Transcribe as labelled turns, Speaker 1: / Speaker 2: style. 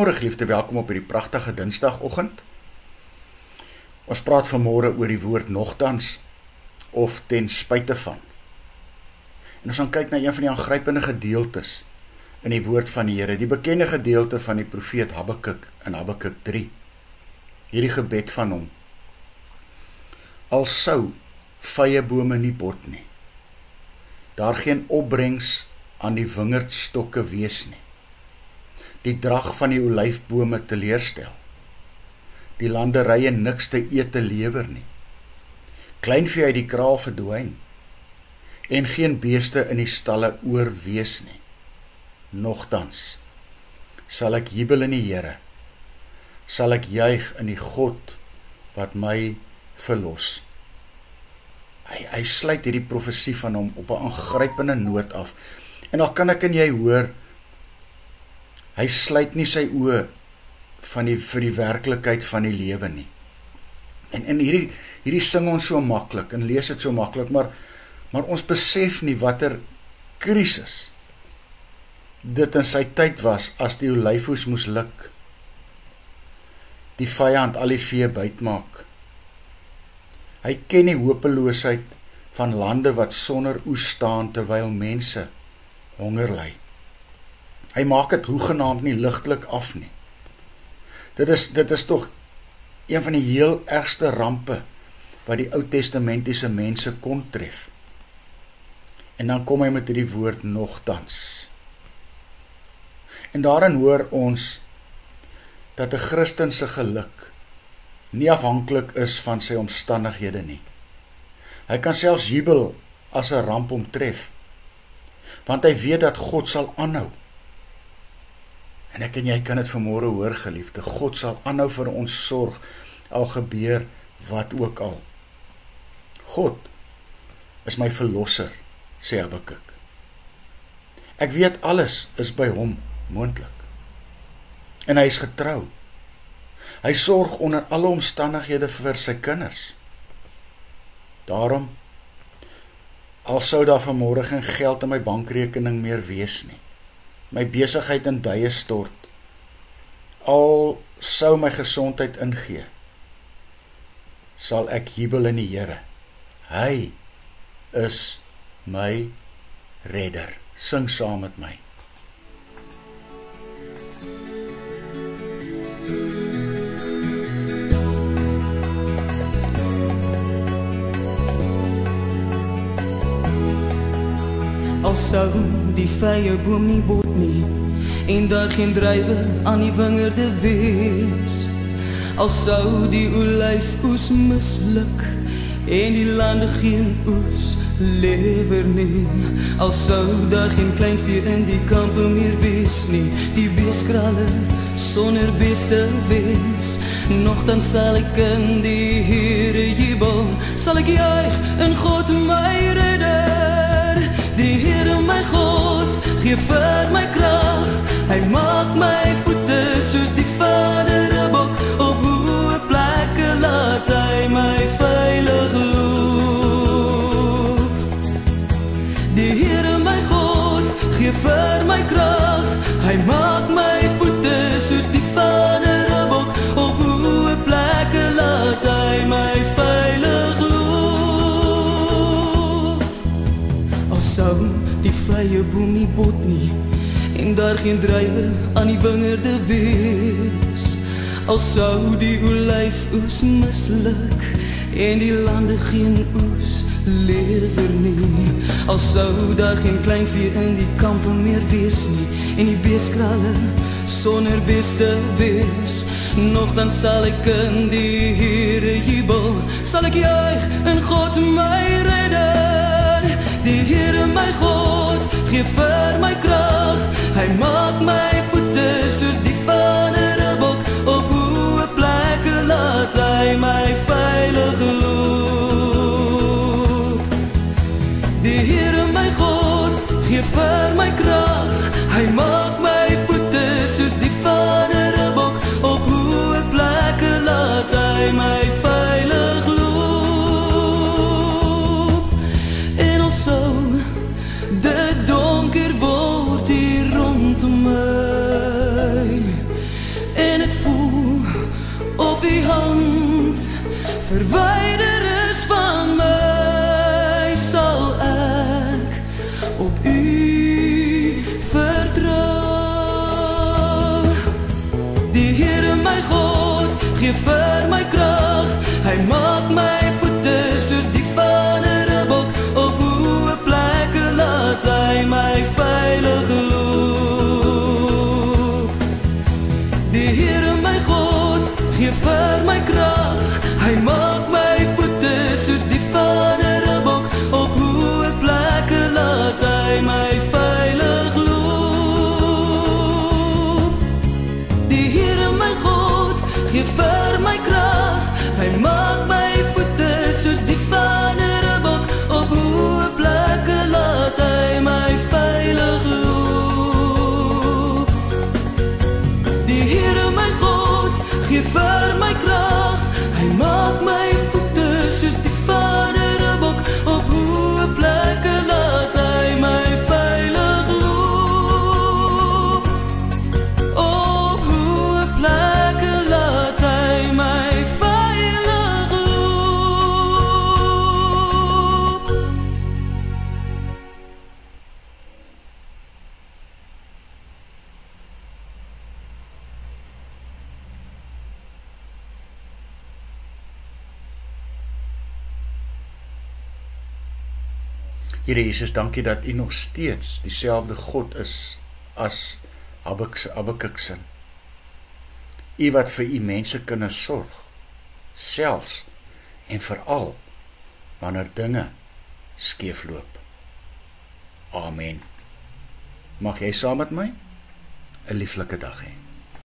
Speaker 1: Goeiemôre geliefde, welkom op hierdie pragtige Dinsdagoggend. Ons praat vanmôre oor die woord nogtans of ten spyte van. En ons gaan kyk na een van die aangrypende gedeeltes in die woord van die Here, die bekende gedeelte van die profeet Habakuk in Habakuk 3. Hierdie gebed van hom: al sou vyebome nie bot nie, daar geen opbrengs aan die wingerdstokke wees nie, die drag van die olyfbome teleurstel, die landerye niks te ete lewer nie, kleinvee uit die kraal verdwyn, en geen beeste in die stalle oorwees nie. Nogtans sal ek jubel in die Here, sal ek juig in die God wat my verlos. Hy sluit hierdie profesie van hom op 'n aangrypende noot af. En al kan ek en jy hoor, hy sluit nie sy oë vir die werklikheid van die lewe nie. En hierdie sing ons so maklik en lees dit so maklik, maar ons besef nie watter krisis dit in sy tyd was as die olyfoes moes luk, die vyand al die vee bytmaak. Hy ken die hopeloosheid van lande wat sonder oes staan terwyl mense honger ly. Hy maak dit hoegenaamd nie ligtelik af nie. Dit is tog een van die heel ergste rampe wat die Ou Testamentiese mense kon tref. En dan kom hy met hierdie woord nogtans. En daarin hoor ons dat 'n Christen se geluk nie afhanklik is van sy omstandighede nie. Hy kan selfs jubel as 'n ramp hom tref, want hy weet dat God sal aanhou. En ek en jy kan dit vanmôre hoor, geliefde, God sal aanhou vir ons sorg, al gebeur wat ook al. God is my verlosser, sê Habakuk. Ek weet alles is by hom moontlik. En hy is getrou. Hy sorg onder alle omstandighede vir sy kinders. Daarom, al sou daar vanmôre geen geld in my bankrekening meer wees nie, my besigheid in duie stort, al sou my gesondheid ingee, sal ek jubel in die Here. Hy is my redder. Sing saam met my.
Speaker 2: Al sou die vyeboom nie bot nie, en daar geen druiwe aan die wingerde wees, al sou die olyfoes misluk, en die lande geen oes lewer nie, al sou daar geen kleinvee in die kampe meer wees nie, die beeskrale sonder beeste wees, nogtans sal ek in die Here jubel, sal ek juig in God my redder. Die Here my God gee vir my krag, hy maak my voete soos die vaderbok, op hoë plekke laat hy my veilig loop. Die Here my God gee vir my krag, hy maak my voete soos die vaderbok, op hoë plekke laat hy my veilig loop. Sou die vyeboom nie bot nie, en daar geen druiwe aan die wingerde wees, al sou die olyfoes misluk, en die lande geen oes lewer nie, al sou daar geen kleinvee in die kampe meer wees nie, en die beeskrale sonder beeste wees, nogtans sal ek in die Here jubel, sal ek juig in God my redder. Die Here my God gee vir my krag, hy maak my voete soos die vaderbok, op hoë plekke laat hy my veilig loop. Die Here my God gee vir my krag, hy maak my voete soos die vaderbok, op hoë plekke laat hy my veilig loop. En al sou dit donker verwyder is van my, sal ek op U vertrou. Die Here my God gee vir my krag, hy maak my voete soos die van 'n ribbok, op hoë plekke laat hy my veilig loop. Die Here my God gee vir my krag, hy maak my voete soos die van 'n ribbok, op hoë plekke laat hy my veilig loop. Die Here my God gee vir my krag, hy maak my voete soos die van 'n ribbok, op hoë plekke laat hy my veilig loop. Die Here my God gee vir my krag, hy maak my voete soos die van 'n ribbok, op hoë plekke laat hy my veilig loop. Op hoë plekke laat hy my veilig loop.
Speaker 1: Here Jesus, dankie dat U nog steeds dieselfde God is as Habakuk se. U wat vir U mense kinders sorg, selfs en veral wanneer dinge skeefloop. Amen. Mag jy saam met my 'n lieflike dag hê.